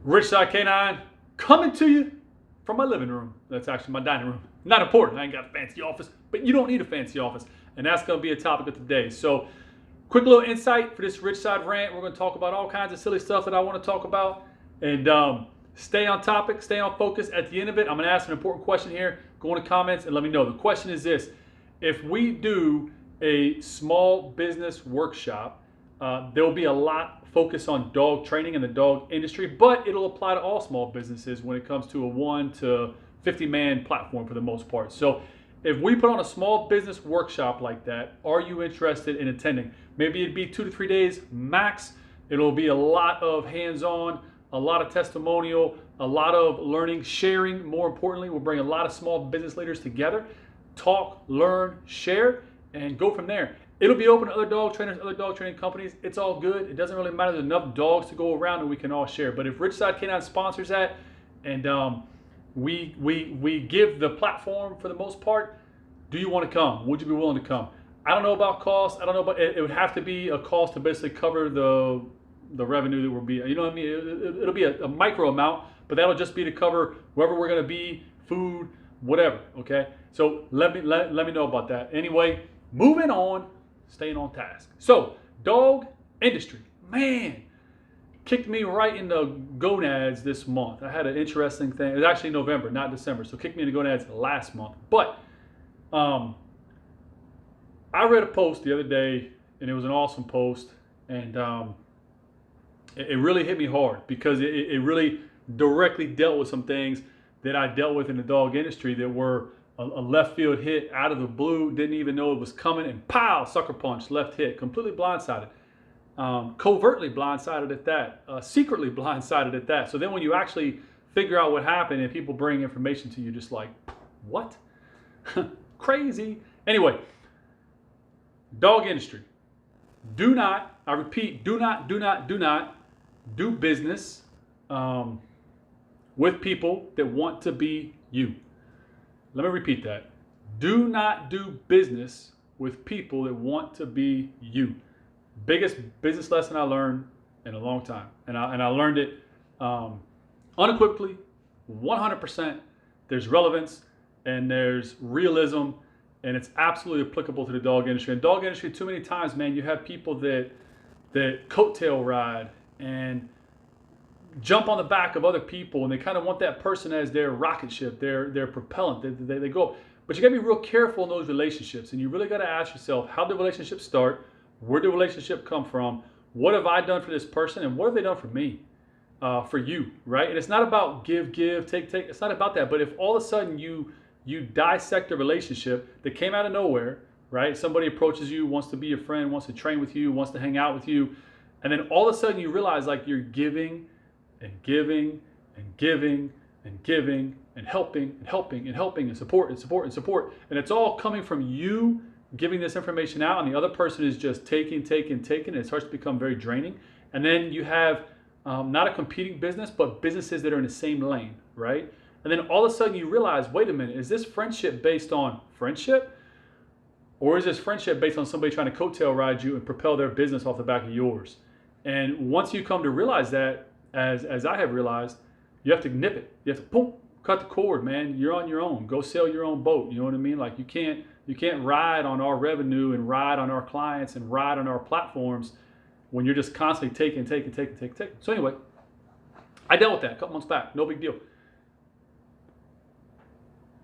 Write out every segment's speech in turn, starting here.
Ridgeside Canine coming to you from my living room. That's actually my dining room. Not important. I ain't got a fancy office, but you don't need a fancy office. And that's going to be a topic of today. So, quick little insight for this Ridgeside Rant. We're going to talk about all kinds of silly stuff that I want to talk about. And stay on topic, stay on focus. At the end of it, I'm going to ask an important question here. Go in the comments and let me know. The question is this: if we do a small business workshop, there will be a lot focus on dog training in the dog industry, but it'll apply to all small businesses when it comes to a 1 to 50 man platform for the most part. So if we put on a small business workshop like that, are you interested in attending? Maybe it'd be 2 to 3 days max. It'll be a lot of hands-on, a lot of testimonial, a lot of learning, sharing. More importantly, we'll bring a lot of small business leaders together, talk, learn, share, and go from there. It'll be open to other dog trainers, other dog training companies. It's all good. It doesn't really matter. There's enough dogs to go around and we can all share. But if Ridgeside Canine sponsors that and we give the platform for the most part, do you want to come? Would you be willing to come? I don't know about cost. I don't know, but it would have to be a cost to basically cover the revenue that will be. You know what I mean? It'll be a micro amount, but that'll just be to cover wherever we're going to be, food, whatever. Okay. So let me know about that. Anyway, moving on. Staying on task. So, dog industry, man, kicked me right in the gonads this month. I had an interesting thing. It was actually November, not December. So, kicked me in the gonads last month. But I read a post the other day, and it was an awesome post, and it really hit me hard because it really directly dealt with some things that I dealt with in the dog industry that were a left field hit out of the blue, didn't even know it was coming, and pow, sucker punch, left hit, completely blindsided. Covertly blindsided at that, secretly blindsided at that. So then when you actually figure out what happened and people bring information to you, just like, what? Crazy. Anyway, dog industry. Do not, I repeat, do not do business with people that want to be you. Let me repeat that. Do not do business with people that want to be you. Biggest business lesson I learned in a long time. And I learned it unequivocally, 100%. There's relevance and there's realism, and it's absolutely applicable to the dog industry. In dog industry, too many times, man, you have people that coattail ride and jump on the back of other people, and they kind of want that person as their rocket ship, their propellant. They go. But you got to be real careful in those relationships, and you really got to ask yourself, how did the relationship start? Where did the relationship come from? What have I done for this person, and what have they done for me, for you, right? And it's not about give, take. It's not about that. But if all of a sudden you dissect a relationship that came out of nowhere, right? Somebody approaches you, wants to be your friend, wants to train with you, wants to hang out with you, and then all of a sudden you realize like you're giving and giving and giving and giving and helping and helping and helping and support and support and support. And it's all coming from you giving this information out, and the other person is just taking. And it starts to become very draining. And then you have not a competing business, but businesses that are in the same lane, right? And then all of a sudden you realize, wait a minute, is this friendship based on friendship? Or is this friendship based on somebody trying to coattail ride you and propel their business off the back of yours? And once you come to realize that, as I have realized, you have to nip it. You have to boom, cut the cord, man. You're on your own. Go sail your own boat. You know what I mean? Like you can't ride on our revenue and ride on our clients and ride on our platforms when you're just constantly taking. So anyway, I dealt with that a couple months back. No big deal.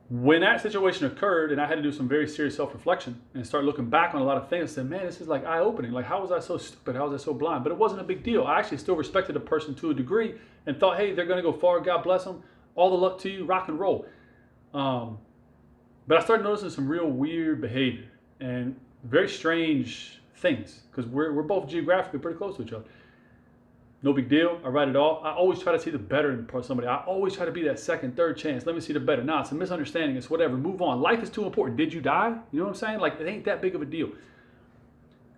When that situation occurred and I had to do some very serious self-reflection and start looking back on a lot of things, I said, man, this is like eye-opening. Like, how was I so stupid? How was I so blind? But it wasn't a big deal. I actually still respected the person to a degree and thought, hey, they're going to go far. God bless them. All the luck to you. Rock and roll. But I started noticing some real weird behavior and very strange things because we're both geographically pretty close to each other. No big deal. I write it off. I always try to see the better in somebody. I always try to be that second, third chance. Let me see the better. Nah, it's a misunderstanding. It's whatever. Move on. Life is too important. Did you die? You know what I'm saying? Like, it ain't that big of a deal.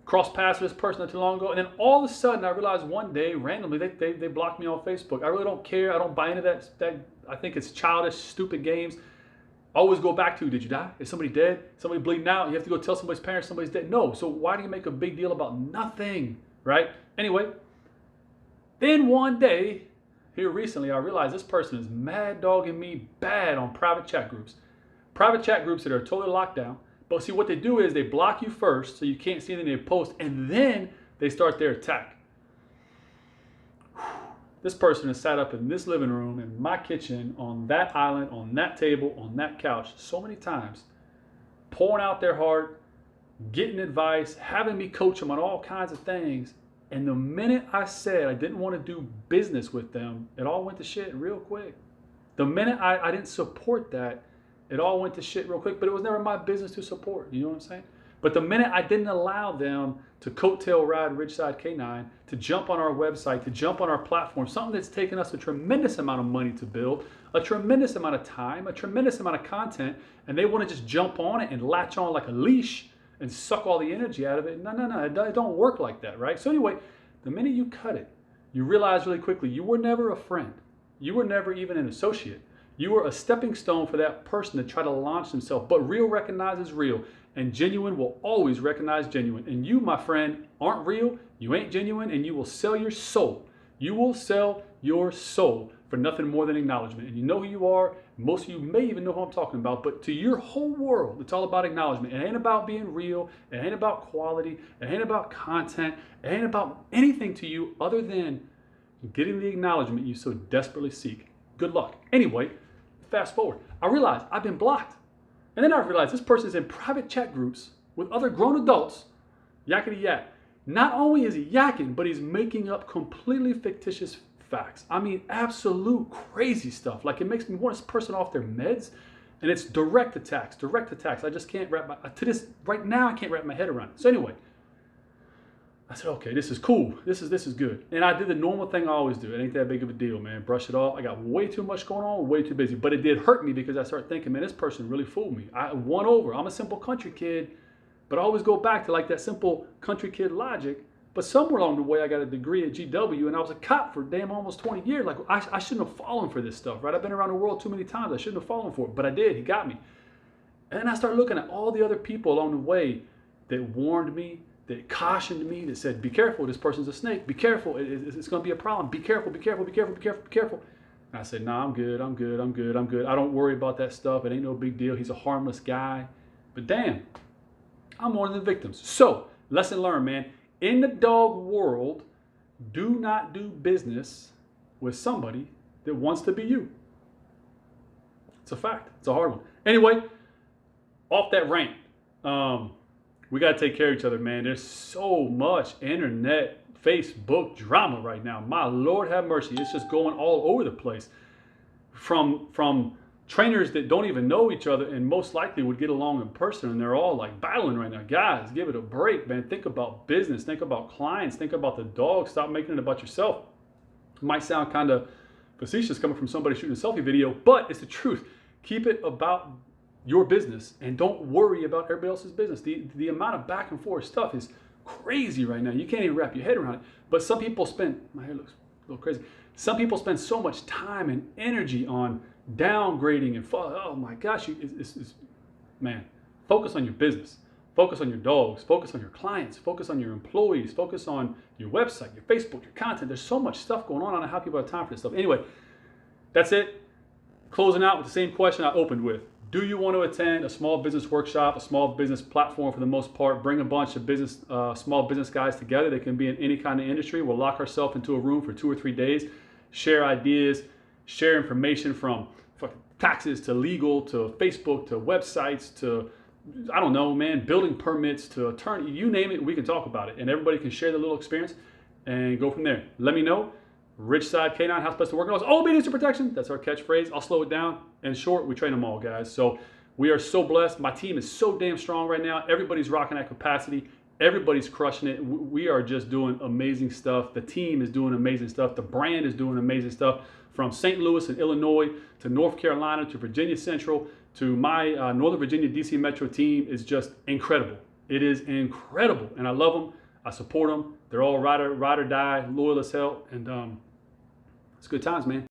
Crossed paths with this person not too long ago. And then all of a sudden, I realized one day, randomly, they blocked me on Facebook. I really don't care. I don't buy into that. I think it's childish, stupid games. Always go back to, did you die? Is somebody dead? Somebody bleeding out? You have to go tell somebody's parents somebody's dead? No. So why do you make a big deal about nothing, right? Anyway. Then one day, here recently, I realized this person is mad dogging me bad on private chat groups. Private chat groups that are totally locked down. But see, what they do is they block you first so you can't see anything they post, and then they start their attack. This person has sat up in this living room, in my kitchen, on that island, on that table, on that couch so many times, pouring out their heart, getting advice, having me coach them on all kinds of things. And the minute I said I didn't want to do business with them, it all went to shit real quick. The minute I didn't support that, it all went to shit real quick, but it was never my business to support. You know what I'm saying? But the minute I didn't allow them to coattail ride Ridgeside K9, to jump on our website, to jump on our platform, something that's taken us a tremendous amount of money to build, a tremendous amount of time, a tremendous amount of content, and they want to just jump on it and latch on like a leash and suck all the energy out of it. No, it don't work like that, right? So anyway, the minute you cut it, you realize really quickly you were never a friend. You were never even an associate. You were a stepping stone for that person to try to launch themselves. But real recognizes real, and genuine will always recognize genuine. And you, my friend, aren't real, you ain't genuine, and you will sell your soul. You will sell your soul for nothing more than acknowledgement. And you know who you are. Most of you may even know who I'm talking about, but to your whole world, it's all about acknowledgement. It ain't about being real. It ain't about quality. It ain't about content. It ain't about anything to you other than getting the acknowledgement you so desperately seek. Good luck. Anyway, fast forward. I realized I've been blocked. And then I realized this person's in private chat groups with other grown adults, yakety yak. Not only is he yakking, but he's making up completely fictitious facts. I mean, absolute crazy stuff. Like, it makes me want this person off their meds, and it's direct attacks. I just can't right now, I can't wrap my head around it. So anyway, I said, okay, this is cool. This is good. And I did the normal thing I always do. It ain't that big of a deal, man. Brush it off. I got way too much going on, way too busy. But it did hurt me because I started thinking, man, this person really fooled me. I won over. I'm a simple country kid, but I always go back to like that simple country kid logic. But somewhere along the way, I got a degree at GW, and I was a cop for damn almost 20 years. Like, I shouldn't have fallen for this stuff, right? I've been around the world too many times. I shouldn't have fallen for it, but I did. He got me. And then I started looking at all the other people along the way that warned me, that cautioned me, that said, be careful, this person's a snake. Be careful, it's going to be a problem. Be careful, be careful, be careful, be careful, be careful. And I said, nah, I'm good. I don't worry about that stuff. It ain't no big deal. He's a harmless guy. But damn, I'm one of the victims. So, lesson learned, man. In the dog world, do not do business with somebody that wants to be you. It's a fact. It's a hard one. Anyway, off that rant. We got to take care of each other, man. There's so much internet, Facebook drama right now. My Lord have mercy. It's just going all over the place. From trainers that don't even know each other and most likely would get along in person, and they're all like battling right now. Guys, give it a break, man. Think about business. Think about clients. Think about the dog. Stop making it about yourself. It might sound kind of facetious coming from somebody shooting a selfie video, but it's the truth. Keep it about your business and don't worry about everybody else's business. The amount of back and forth stuff is crazy right now. You can't even wrap your head around it. But some people spend, my hair looks a little crazy. Some people spend so much time and energy on downgrading and oh my gosh, man, focus on your business. Focus on your dogs. Focus on your clients. Focus on your employees. Focus on your website, your Facebook, your content. There's so much stuff going on. I don't know how people have time for this stuff. Anyway, that's it. Closing out with the same question I opened with. Do you want to attend a small business workshop, a small business platform for the most part? Bring a bunch of small business guys together. They can be in any kind of industry. We'll lock ourselves into a room for 2 or 3 days, share ideas, share information from taxes to legal to Facebook to websites to, I don't know, man, building permits to attorney, you name it, we can talk about it. And everybody can share their little experience and go from there. Let me know. Ridgeside K9, how's best to work on us? Obedience to protection. That's our catchphrase. I'll slow it down. In short, we train them all, guys. So we are so blessed. My team is so damn strong right now. Everybody's rocking at capacity. Everybody's crushing it. We are just doing amazing stuff. The team is doing amazing stuff. The brand is doing amazing stuff. From St. Louis and Illinois to North Carolina to Virginia Central to my Northern Virginia DC Metro team is just incredible. It is incredible. And I love them. I support them. They're all ride or die, loyal as hell. And it's good times, man.